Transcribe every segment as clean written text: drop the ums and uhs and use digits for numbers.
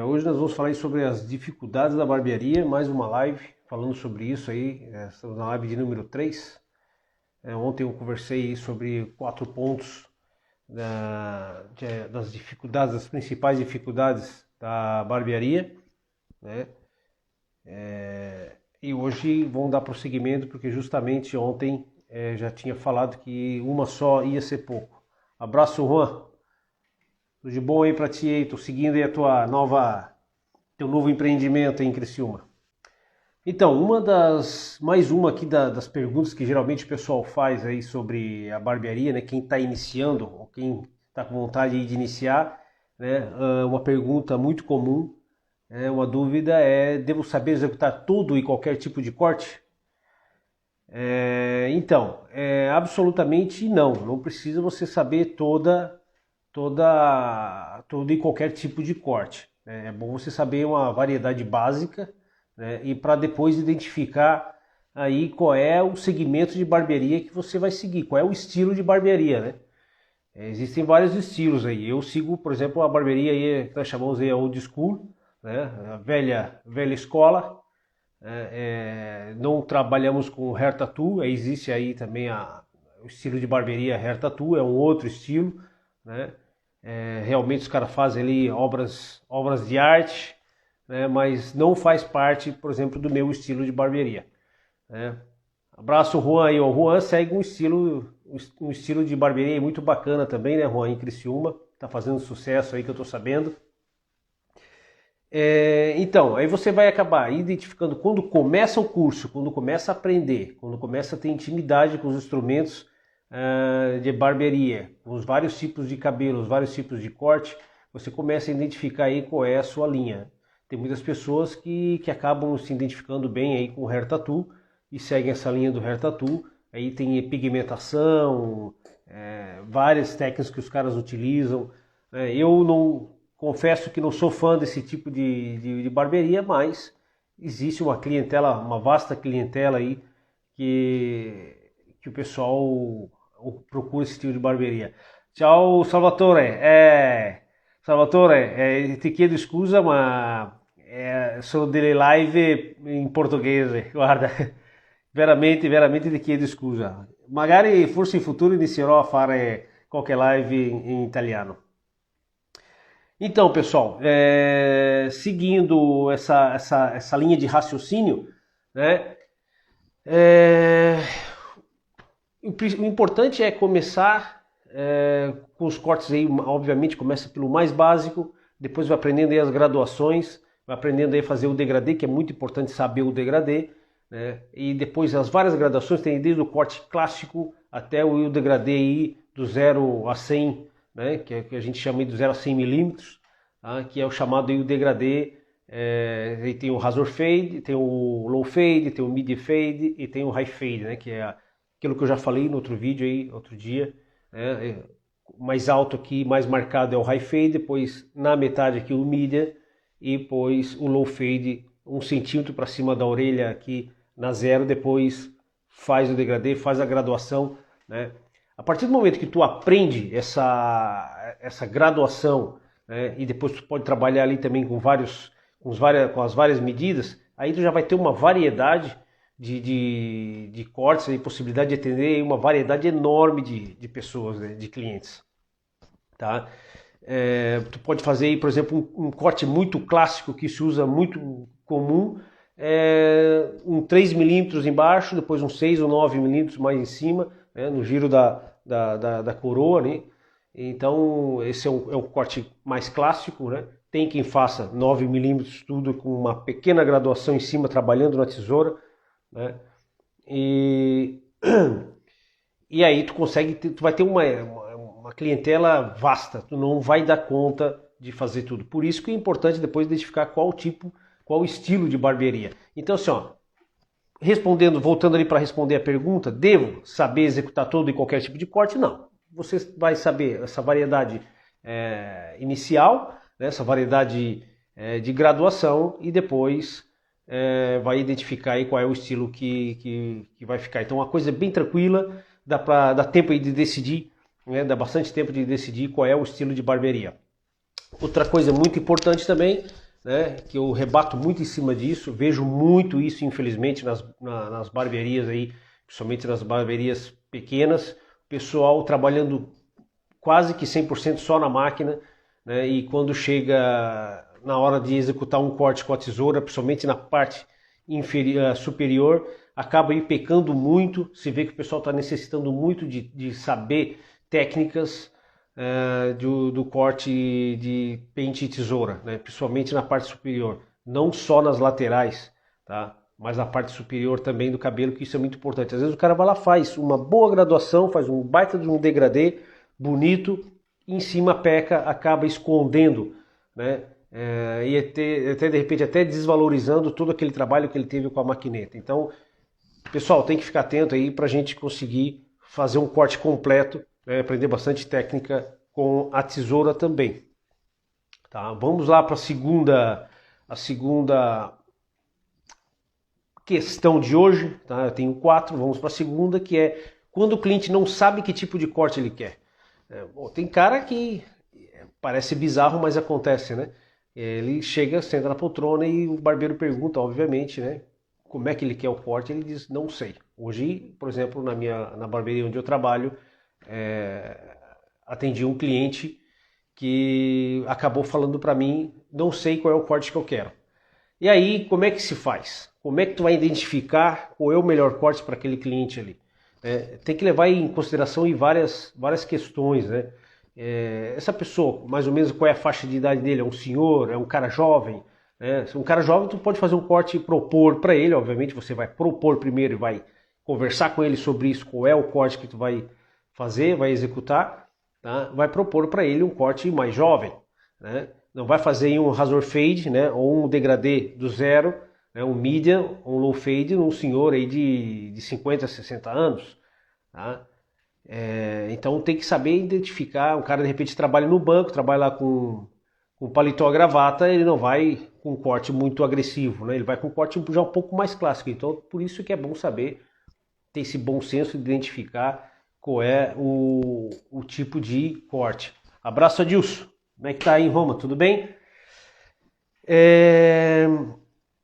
Hoje nós vamos falar aí sobre as dificuldades da barbearia, mais uma live falando sobre isso aí, estamos na live de número 3. Ontem eu conversei aí sobre 4 pontos das dificuldades, das principais dificuldades da barbearia, né? E hoje vamos dar prosseguimento porque justamente ontem já tinha falado que uma só ia ser pouco. Abraço, Juan. Tudo de bom aí pra ti aí, tô seguindo aí teu novo empreendimento aí em Criciúma. Então, mais uma aqui das perguntas que geralmente o pessoal faz aí sobre a barbearia, né? Quem está iniciando ou quem está com vontade de iniciar, né? Uma pergunta muito comum, uma dúvida devo saber executar todo e qualquer tipo de corte? Então, absolutamente não. Não precisa você saber todo e qualquer tipo de corte, né? É bom você saber uma variedade básica, né? E para depois identificar aí qual é o segmento de barbearia que você vai seguir, qual é o estilo de barbearia, né? Existem vários estilos aí. Eu sigo, por exemplo, a barbearia aí que nós chamamos de old school, né? A velha escola. Não trabalhamos com hair tattoo. Existe aí também o estilo de barbearia hair tattoo, é um outro estilo, né? Realmente os caras fazem ali obras de arte, né? Mas não faz parte, por exemplo, do meu estilo de barbearia, né? Abraço, Juan aí. O Juan segue um estilo de barbearia muito bacana também, né, Juan, em Criciúma. Tá fazendo sucesso aí que eu tô sabendo. Então, aí você vai acabar identificando quando começa o curso, quando começa a aprender, quando começa a ter intimidade com os instrumentos de barbearia, com os vários tipos de cabelo, os vários tipos de corte, você começa a identificar aí qual é a sua linha. Tem muitas pessoas que acabam se identificando bem aí com o hair tattoo e seguem essa linha do hair tattoo. Aí tem pigmentação, várias técnicas que os caras utilizam. Eu não confesso que não sou fã desse tipo de barbearia, mas existe uma vasta clientela aí que o pessoal procura esse tipo de barbearia. Ciao Salvatore, Salvatore, ti chiedo scusa ma sono delle live in portoghese, guarda, veramente ti chiedo scusa. Magari forse in futuro inizierò a fare qualche live in italiano. Então, pessoal, seguindo essa linha de raciocínio, né, o importante é começar com os cortes aí, obviamente começa pelo mais básico, depois vai aprendendo aí as graduações, vai aprendendo aí a fazer o degradê, que é muito importante saber o degradê, né, e depois as várias graduações, tem desde o corte clássico até o degradê aí do 0 a 100, né, que a gente chama aí do 0 a 100 milímetros, tá, que é o chamado aí o degradê. Aí tem o razor fade, tem o low fade, tem o mid fade e tem o high fade, né, que é aquilo que eu já falei no outro vídeo aí, outro dia, né? Mais alto aqui, mais marcado é o high fade, depois na metade aqui o median e depois o low fade, 1 centímetro para cima da orelha aqui na zero, depois faz o degradê, faz a graduação, né? A partir do momento que tu aprende essa graduação, né, e depois tu pode trabalhar ali também com as várias medidas, aí tu já vai ter uma variedade de cortes e possibilidade de atender uma variedade enorme de pessoas, né, de clientes, tá? Tu pode fazer aí, por exemplo, um corte muito clássico que se usa muito comum, um 3 milímetros embaixo, depois um 6 ou 9 milímetros mais em cima, né, no giro da coroa, né? Então esse é um corte mais clássico, né? Tem quem faça 9 milímetros tudo com uma pequena graduação em cima, trabalhando na tesoura, né? E aí tu vai ter uma clientela vasta, tu não vai dar conta de fazer tudo. Por isso que é importante depois identificar qual estilo de barbearia. Então assim, ó, voltando ali para responder a pergunta, devo saber executar todo e qualquer tipo de corte? Não. Você vai saber essa variedade inicial, né, essa variedade de graduação e depois vai identificar aí qual é o estilo que vai ficar. Então uma coisa bem tranquila, dá tempo aí de decidir, né, dá bastante tempo de decidir qual é o estilo de barbearia. Outra coisa muito importante também, né, que eu rebato muito em cima disso, vejo muito isso infelizmente nas barbearias aí, principalmente nas barbearias pequenas, pessoal trabalhando quase que 100% só na máquina, né, e quando chega na hora de executar um corte com a tesoura, principalmente na parte superior, acaba aí pecando muito. Se vê que o pessoal está necessitando muito de saber técnicas do corte de pente e tesoura, né? Principalmente na parte superior, não só nas laterais, tá? Mas na parte superior também do cabelo, que isso é muito importante. Às vezes o cara vai lá, faz uma boa graduação, faz um baita de um degradê bonito, em cima peca, acaba escondendo, né? E até de repente até desvalorizando todo aquele trabalho que ele teve com a maquineta. Então, pessoal, tem que ficar atento aí para a gente conseguir fazer um corte completo, né? Aprender bastante técnica com a tesoura também. Tá? Vamos lá para a segunda questão de hoje. Tá? Eu tenho 4, vamos para a segunda, que é quando o cliente não sabe que tipo de corte ele quer. Tem cara que parece bizarro, mas acontece, né? Ele chega, senta na poltrona e o barbeiro pergunta, obviamente, né? Como é que ele quer o corte? Ele diz, não sei. Hoje, por exemplo, na barbearia onde eu trabalho, atendi um cliente que acabou falando para mim, não sei qual é o corte que eu quero. E aí, como é que se faz? Como é que tu vai identificar qual é o melhor corte para aquele cliente ali? Tem que levar em consideração várias questões, né? Essa pessoa, mais ou menos qual é a faixa de idade dele? É um senhor? É um cara jovem? Se um cara jovem, tu pode fazer um corte e propor para ele, obviamente você vai propor primeiro e vai conversar com ele sobre isso, qual é o corte que tu vai fazer, vai executar, tá? Vai propor para ele um corte mais jovem, né? Não vai fazer um razor fade, né? Ou um degradê do zero, né? Um medium, um low fade num senhor aí de 50, 60 anos, tá? Então tem que saber identificar. Um cara de repente trabalha no banco, trabalha lá com paletó e gravata, ele não vai com um corte muito agressivo, né? Ele vai com um corte já um pouco mais clássico. Então por isso que é bom saber, ter esse bom senso de identificar qual é o tipo de corte. Abraço, Adilson. Como é que tá aí em Roma? Tudo bem?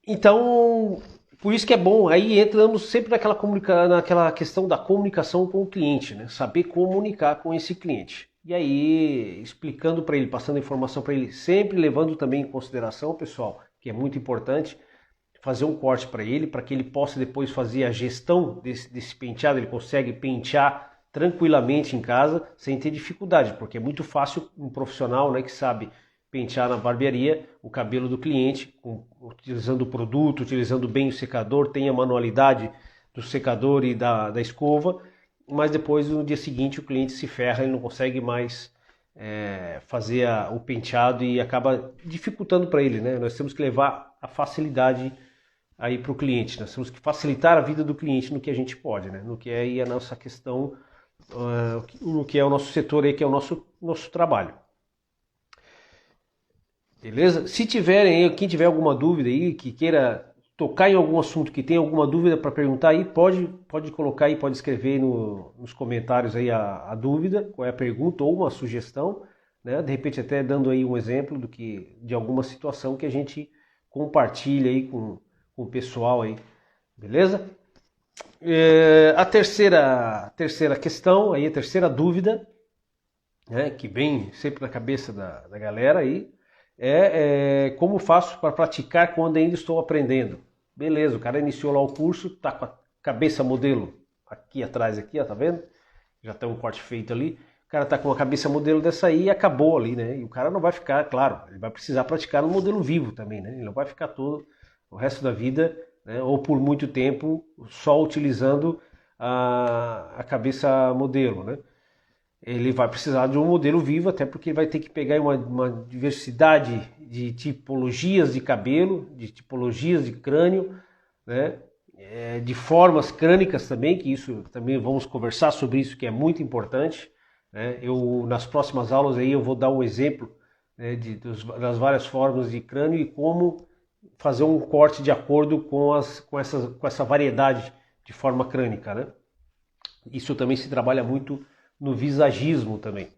Então, por isso que é bom, aí entramos sempre naquela questão da comunicação com o cliente, né? Saber comunicar com esse cliente. E aí, explicando para ele, passando informação para ele, sempre levando também em consideração, pessoal, que é muito importante, fazer um corte para ele, para que ele possa depois fazer a gestão desse penteado, ele consegue pentear tranquilamente em casa, sem ter dificuldade, porque é muito fácil um profissional, né, que sabe pentear na barbearia o cabelo do cliente, utilizando o produto, utilizando bem o secador, tem a manualidade do secador e da escova, mas depois no dia seguinte o cliente se ferra, ele não consegue mais fazer o penteado e acaba dificultando para ele, né? Nós temos que levar a facilidade aí para o cliente, nós temos que facilitar a vida do cliente no que a gente pode, né? No que é aí a nossa questão, no que é o nosso setor aí, que é o nosso trabalho. Beleza? Se tiverem aí, quem tiver alguma dúvida aí, que queira tocar em algum assunto, que tem alguma dúvida para perguntar aí, pode colocar aí, pode escrever nos comentários aí a dúvida, qual é a pergunta ou uma sugestão, né? De repente até dando aí um exemplo de alguma situação que a gente compartilha aí com o pessoal aí, beleza? A terceira questão, aí a terceira dúvida, né, que vem sempre na cabeça da galera aí, como faço para praticar quando ainda estou aprendendo? Beleza, o cara iniciou lá o curso, tá com a cabeça modelo aqui atrás, aqui, ó, tá vendo? Já tem um corte feito ali. O cara tá com a cabeça modelo dessa aí e acabou ali, né? E o cara não vai ficar, claro, ele vai precisar praticar no modelo vivo também, né? Ele não vai ficar todo o resto da vida, né, ou por muito tempo só utilizando a cabeça modelo, né? Ele vai precisar de um modelo vivo, até porque ele vai ter que pegar uma diversidade de tipologias de cabelo, de tipologias de crânio, né? De formas crânicas também, que isso também vamos conversar sobre isso, que é muito importante, né? Nas próximas aulas aí eu vou dar um exemplo, né, das várias formas de crânio e como fazer um corte de acordo com essa variedade de forma crânica, né? Isso também se trabalha muito no visagismo também.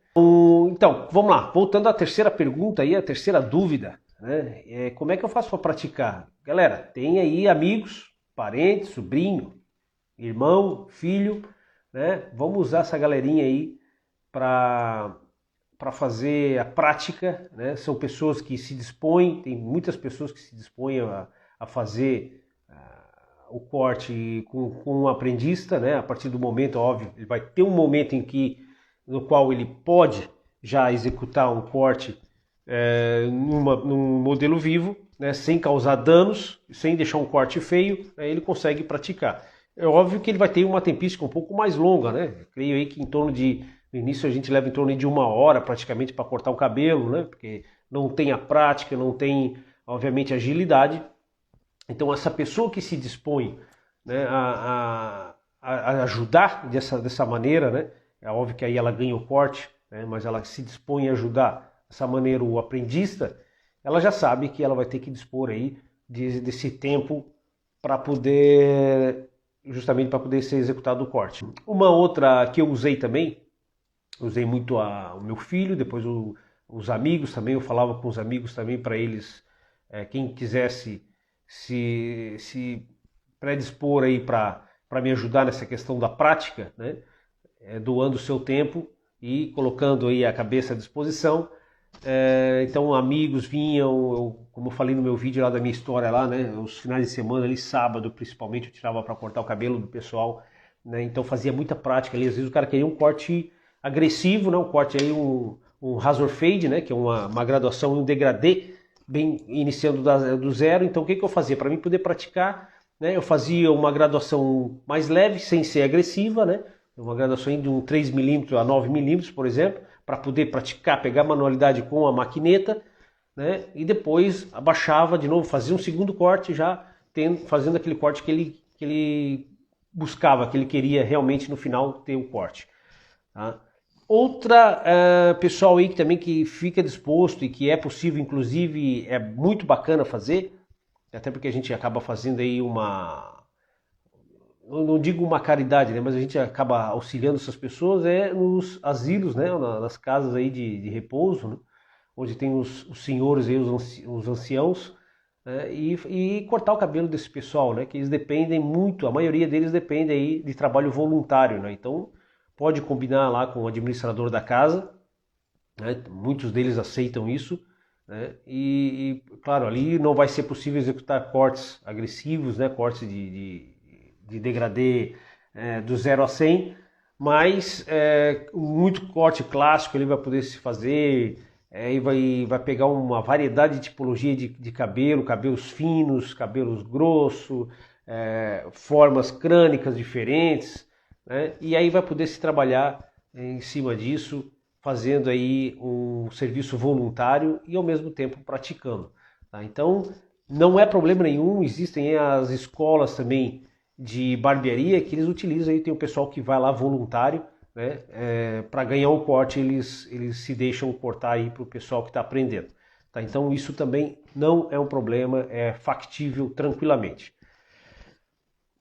Então, vamos lá. Voltando à terceira pergunta aí, a terceira dúvida, né? Como é que eu faço para praticar? Galera, tem aí amigos, parentes, sobrinho, irmão, filho, né? Vamos usar essa galerinha aí para fazer a prática, né? São pessoas que se dispõem, tem muitas pessoas que se dispõem a fazer o corte com um aprendista, né? A partir do momento, óbvio, ele vai ter um momento no qual ele pode já executar um corte num modelo vivo, né? Sem causar danos, sem deixar um corte feio, né? Ele consegue praticar. É óbvio que ele vai ter uma tempística um pouco mais longa, né? Eu creio aí que no início a gente leva em torno de 1 hora praticamente para cortar o cabelo, né? Porque não tem a prática, não tem, obviamente, agilidade. Então essa pessoa que se dispõe, né, a ajudar dessa maneira, né? É óbvio que aí ela ganha o corte, né? Mas ela se dispõe a ajudar dessa maneira o aprendista, ela já sabe que ela vai ter que dispor aí desse tempo para poder, justamente para poder ser executado o corte. Uma outra que eu usei também, usei muito o meu filho, depois os amigos também, eu falava com os amigos também para eles, quem quisesse se predispor aí para me ajudar nessa questão da prática, né? Doando o seu tempo e colocando aí a cabeça à disposição. Então amigos vinham, como eu falei no meu vídeo lá da minha história lá, né? Os finais de semana ali, sábado principalmente, eu tirava para cortar o cabelo do pessoal, né? Então fazia muita prática ali. Às vezes o cara queria um corte agressivo, né? Um corte aí, um razor fade, né? Que é uma graduação, um degradê, bem iniciando do zero. Então o que eu fazia? Para mim poder praticar, né? Eu fazia uma graduação mais leve, sem ser agressiva, né? Uma graduação de um 3 milímetros a 9 milímetros, por exemplo, para poder praticar, pegar manualidade com a maquineta, né? E depois abaixava de novo, fazia um segundo corte, já fazendo aquele corte que ele buscava, que ele queria realmente no final ter o corte. Tá? Outra pessoal aí que também que fica disposto e que é possível, inclusive é muito bacana fazer, até porque a gente acaba fazendo aí eu não digo uma caridade, né, mas a gente acaba auxiliando essas pessoas nos asilos, né, nas casas aí de repouso, né, onde tem os senhores aí, os anciãos, né, e cortar o cabelo desse pessoal, né, que eles dependem muito, a maioria deles depende aí de trabalho voluntário, né, então pode combinar lá com o administrador da casa, né, muitos deles aceitam isso, né, e claro, ali não vai ser possível executar cortes agressivos, né, cortes de degradê do 0 a 100, mas muito corte clássico ele vai poder se fazer, e vai pegar uma variedade de tipologia de cabelo, cabelos finos, cabelos grossos, formas crânicas diferentes, né? E aí vai poder se trabalhar em cima disso, fazendo aí um serviço voluntário e ao mesmo tempo praticando. Tá? Então não é problema nenhum, existem as escolas também de barbearia que eles utilizam, aí tem o pessoal que vai lá voluntário, né? Para ganhar o corte eles se deixam cortar aí para o pessoal que está aprendendo. Tá? Então isso também não é um problema, é factível tranquilamente.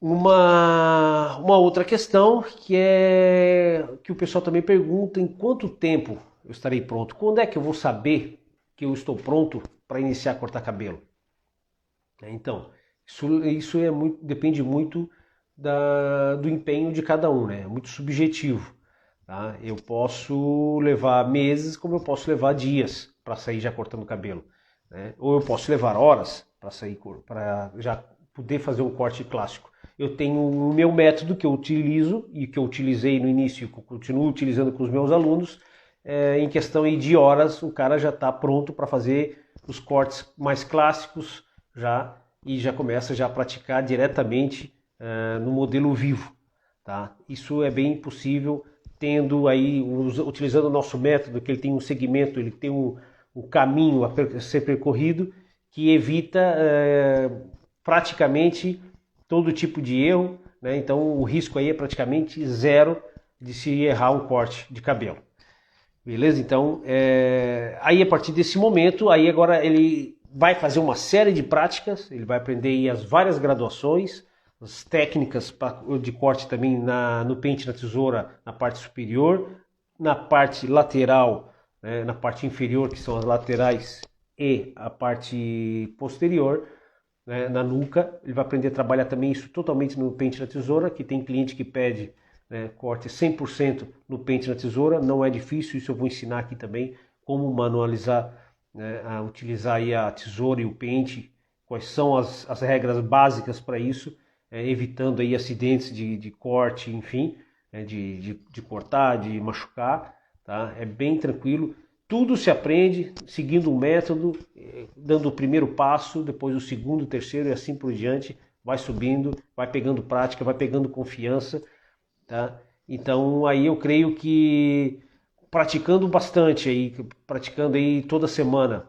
Uma outra questão que o pessoal também pergunta: em quanto tempo eu estarei pronto? Quando é que eu vou saber que eu estou pronto para iniciar a cortar cabelo? Então, isso depende muito do empenho de cada um, né? É muito subjetivo. Tá? Eu posso levar meses, como eu posso levar dias para sair já cortando o cabelo, né? Ou eu posso levar horas para sair, para já poder fazer um corte clássico. Eu tenho o meu método que eu utilizo e que eu utilizei no início e que eu continuo utilizando com os meus alunos. Em questão aí de horas, o cara já está pronto para fazer os cortes mais clássicos já, e já começa já a praticar diretamente no modelo vivo. Tá? Isso é bem possível tendo aí, utilizando o nosso método, que ele tem um segmento, ele tem um caminho a ser percorrido que evita praticamente todo tipo de erro, né? Então o risco aí é praticamente zero de se errar um corte de cabelo. Beleza? Então, aí a partir desse momento, aí agora ele vai fazer uma série de práticas, ele vai aprender aí as várias graduações, as técnicas de corte também no pente, na tesoura, na parte superior, na parte lateral, né, na parte inferior, que são as laterais, e a parte posterior, né, na nuca. Ele vai aprender a trabalhar também isso totalmente no pente na tesoura, que tem cliente que pede, né, corte 100% no pente na tesoura. Não é difícil, isso eu vou ensinar aqui também, como manualizar, né, a utilizar aí a tesoura e o pente, quais são as regras básicas para isso, evitando aí acidentes de corte, enfim, de cortar, de machucar, tá? É bem tranquilo. Tudo se aprende seguindo um método, dando o primeiro passo, depois o segundo, o terceiro e assim por diante. Vai subindo, vai pegando prática, vai pegando confiança, tá? Então aí eu creio que praticando bastante aí, praticando aí toda semana,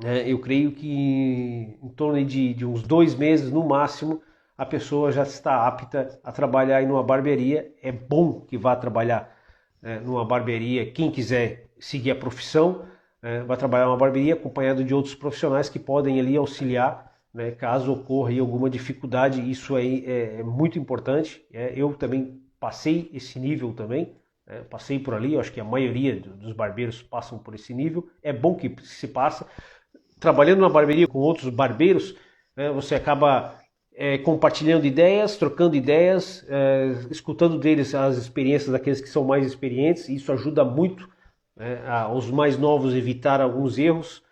né, eu creio que em torno de uns 2 meses no máximo a pessoa já está apta a trabalhar em uma barbearia. É bom que vá trabalhar, né, numa barbearia. Quem quiser seguir a profissão, né, vai trabalhar numa barbearia acompanhado de outros profissionais que podem ali auxiliar, né, caso ocorra aí alguma dificuldade. Isso aí é muito importante. Eu também passei esse nível também, né, passei por ali. Eu acho que a maioria dos barbeiros passam por esse nível. É bom que se passa. Trabalhando na barbearia com outros barbeiros, né, você acaba compartilhando ideias, trocando ideias, escutando deles as experiências daqueles que são mais experientes. Isso ajuda muito, né, aos mais novos evitar alguns erros,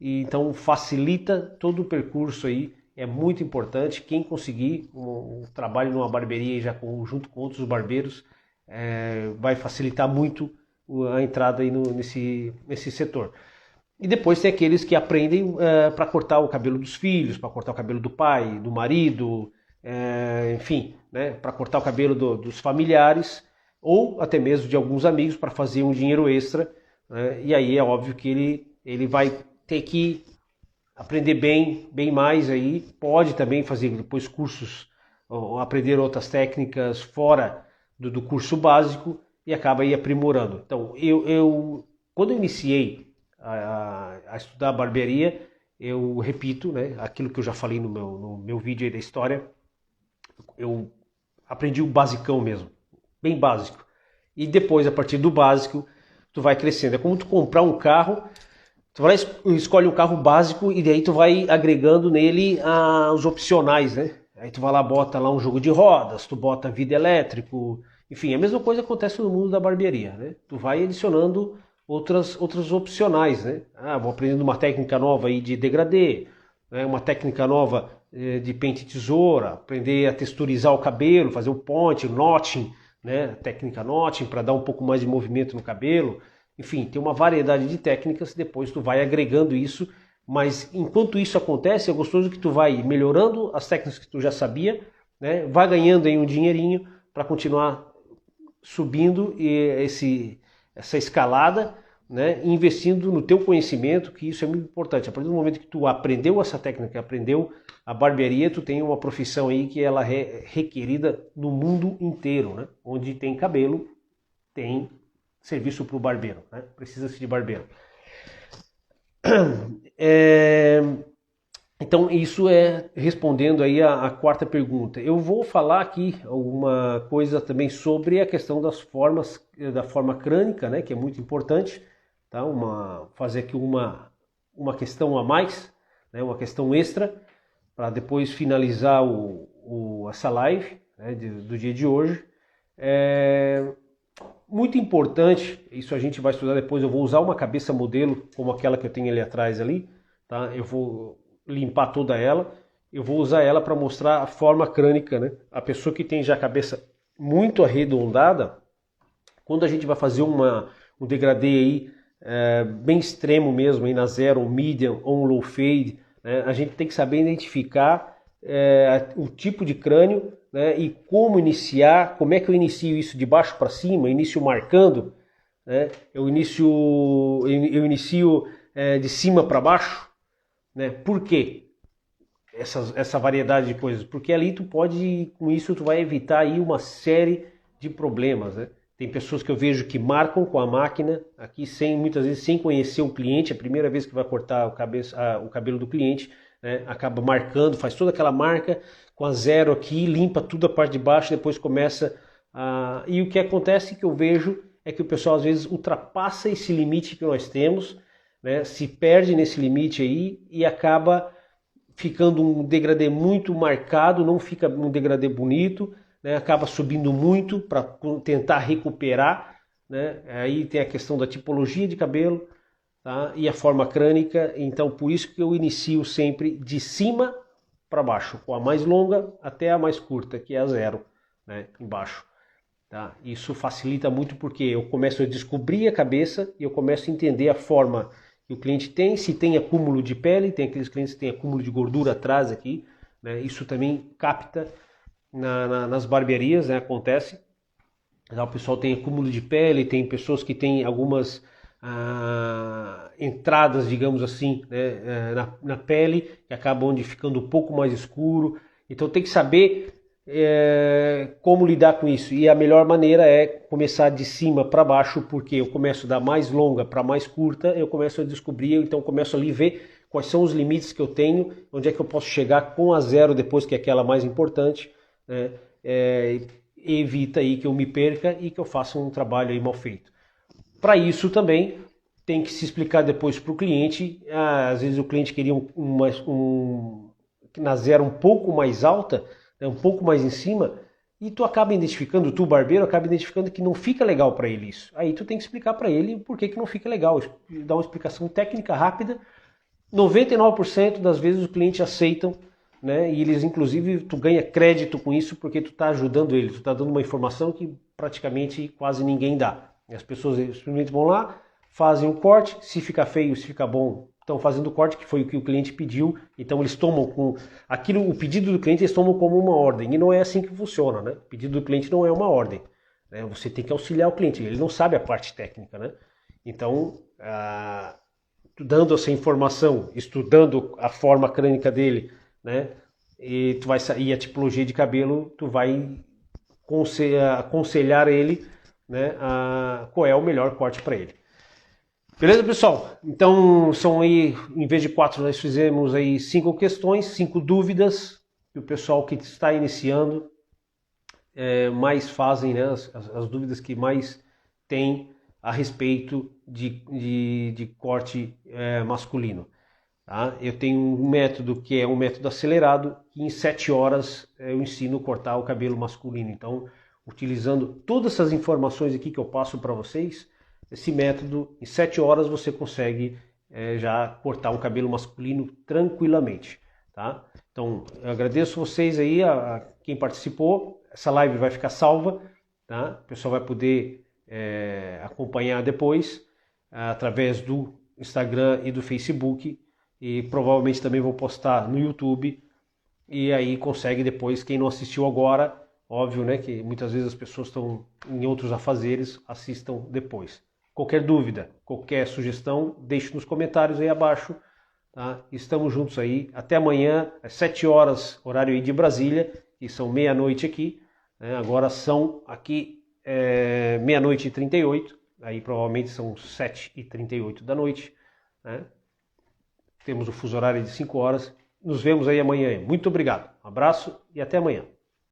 e então facilita todo o percurso aí. É muito importante. Quem conseguir um trabalho numa barbearia já junto com outros barbeiros, vai facilitar muito a entrada aí nesse setor. E depois tem aqueles que aprendem para cortar o cabelo dos filhos, para cortar o cabelo do pai, do marido, enfim, né, para cortar o cabelo dos familiares, ou até mesmo de alguns amigos, para fazer um dinheiro extra, né? E aí é óbvio que ele vai ter que aprender bem mais aí. Pode também fazer depois cursos, ou aprender outras técnicas fora do curso básico, e acaba aí aprimorando. Então, quando eu iniciei a estudar barbearia, eu repito, né, aquilo que eu já falei no meu vídeo aí da história. Eu aprendi o basicão mesmo, bem básico. E depois, a partir do básico, tu vai crescendo. É como tu comprar um carro, tu vai escolhe um carro básico e daí tu vai agregando nele os opcionais, né? Aí tu vai lá, bota lá um jogo de rodas, tu bota vidro elétrico, enfim, a mesma coisa acontece no mundo da barbearia, né? Tu vai adicionando outras opcionais, né? Vou aprendendo uma técnica nova aí de degradê, né? Uma técnica nova de pente e tesoura, aprender a texturizar o cabelo, fazer o ponte, o notching, né? Técnica notching para dar um pouco mais de movimento no cabelo. Enfim, tem uma variedade de técnicas. Depois tu vai agregando isso, mas enquanto isso acontece, é gostoso que tu vai melhorando as técnicas que tu já sabia, né? Vai ganhando aí um dinheirinho para continuar subindo essa escalada, né, investindo no teu conhecimento, que isso é muito importante. A partir do momento que tu aprendeu essa técnica, aprendeu a barbearia, tu tem uma profissão aí que ela é requerida no mundo inteiro, né? Onde tem cabelo, tem serviço para o barbeiro, né? Precisa-se de barbeiro. Então isso é respondendo aí a quarta pergunta. Eu vou falar aqui alguma coisa também sobre a questão das formas, da forma crânica, né, que é muito importante, tá? Fazer aqui uma questão a mais, né, uma questão extra, para depois finalizar essa live, né, do dia de hoje. Muito importante, isso a gente vai estudar depois. Eu vou usar uma cabeça modelo como aquela que eu tenho ali atrás ali, tá? Eu vou limpar toda ela, eu vou usar ela para mostrar a forma crânica, né? A pessoa que tem já a cabeça muito arredondada, quando a gente vai fazer um degradê aí bem extremo mesmo, aí na zero, um medium ou um low fade, né? A gente tem que saber identificar o tipo de crânio, né? E como iniciar, como é que eu inicio isso de baixo para cima, inicio marcando, né? Eu inicio de cima para baixo, né? Por quê? Essa variedade de coisas, porque ali com isso tu vai evitar aí uma série de problemas, né? Tem pessoas que eu vejo que marcam com a máquina aqui muitas vezes sem conhecer o cliente, a primeira vez que vai cortar o cabelo do cliente, né? Acaba marcando, faz toda aquela marca com a zero aqui, limpa tudo a parte de baixo, depois começa e o que acontece que eu vejo é que o pessoal às vezes ultrapassa esse limite que nós temos, né? Se perde nesse limite aí e acaba ficando um degradê muito marcado, não fica um degradê bonito, né? Acaba subindo muito para tentar recuperar, né? Aí tem a questão da tipologia de cabelo, tá? E a forma crânica, então por isso que eu inicio sempre de cima para baixo, com a mais longa até a mais curta, que é a 0, né? Embaixo. Tá? Isso facilita muito porque eu começo a descobrir a cabeça e eu começo a entender a forma que o cliente tem, se tem acúmulo de pele, tem aqueles clientes que têm acúmulo de gordura atrás aqui, né? Isso também capta nas barbearias, né? Acontece. O pessoal tem acúmulo de pele, tem pessoas que têm algumas entradas, digamos assim, né? na pele, que acabam ficando um pouco mais escuro. Então tem que saber como lidar com isso, e a melhor maneira é começar de cima para baixo, porque eu começo da mais longa para mais curta, eu começo a descobrir, então começo ali a ver quais são os limites que eu tenho, onde é que eu posso chegar com a 0 depois, que é aquela mais importante, né? Evita aí que eu me perca e que eu faça um trabalho aí mal feito. Para isso também tem que se explicar depois para o cliente, às vezes o cliente queria na 0 um pouco mais alta, um pouco mais em cima, e tu acaba identificando, tu barbeiro acaba identificando que não fica legal para ele isso. Aí tu tem que explicar para ele por que não fica legal, dar uma explicação técnica rápida. 99% das vezes os clientes aceitam, né? E eles inclusive tu ganha crédito com isso porque tu está ajudando ele, tu está dando uma informação que praticamente quase ninguém dá. As pessoas simplesmente vão lá, fazem um corte, se fica feio, se fica bom, estão fazendo o corte, que foi o que o cliente pediu, então eles tomam com aquilo, o pedido do cliente eles tomam como uma ordem, e não é assim que funciona, né? O pedido do cliente não é uma ordem, né? Você tem que auxiliar o cliente, ele não sabe a parte técnica, né? Então, dando essa informação, estudando a forma crânica dele, né? E tu vai e a tipologia de cabelo, tu vai aconselhar ele, né? Qual é o melhor corte para ele. Beleza, pessoal? Então, são aí, em vez de 4, nós fizemos aí 5 questões, 5 dúvidas que o pessoal que está iniciando mais fazem, né? As dúvidas que mais tem a respeito de corte masculino. Tá? Eu tenho um método que é um método acelerado, que em 7 horas eu ensino a cortar o cabelo masculino. Então, utilizando todas essas informações aqui que eu passo para vocês, esse método, em 7 horas você consegue já cortar um cabelo masculino tranquilamente. Tá? Então, eu agradeço vocês aí, a quem participou. Essa live vai ficar salva, tá? O pessoal vai poder acompanhar depois, através do Instagram e do Facebook. E provavelmente também vou postar no YouTube. E aí consegue depois, quem não assistiu agora, óbvio, né, que muitas vezes as pessoas estão em outros afazeres, assistam depois. Qualquer dúvida, qualquer sugestão, deixe nos comentários aí abaixo. Tá? Estamos juntos aí. Até amanhã, às 7 horas, horário aí de Brasília, e são meia-noite aqui. Né? Agora são aqui meia-noite e 38, aí provavelmente são 7h38 da noite. Né? Temos o fuso horário de 5 horas. Nos vemos aí amanhã. Muito obrigado. Um abraço e até amanhã.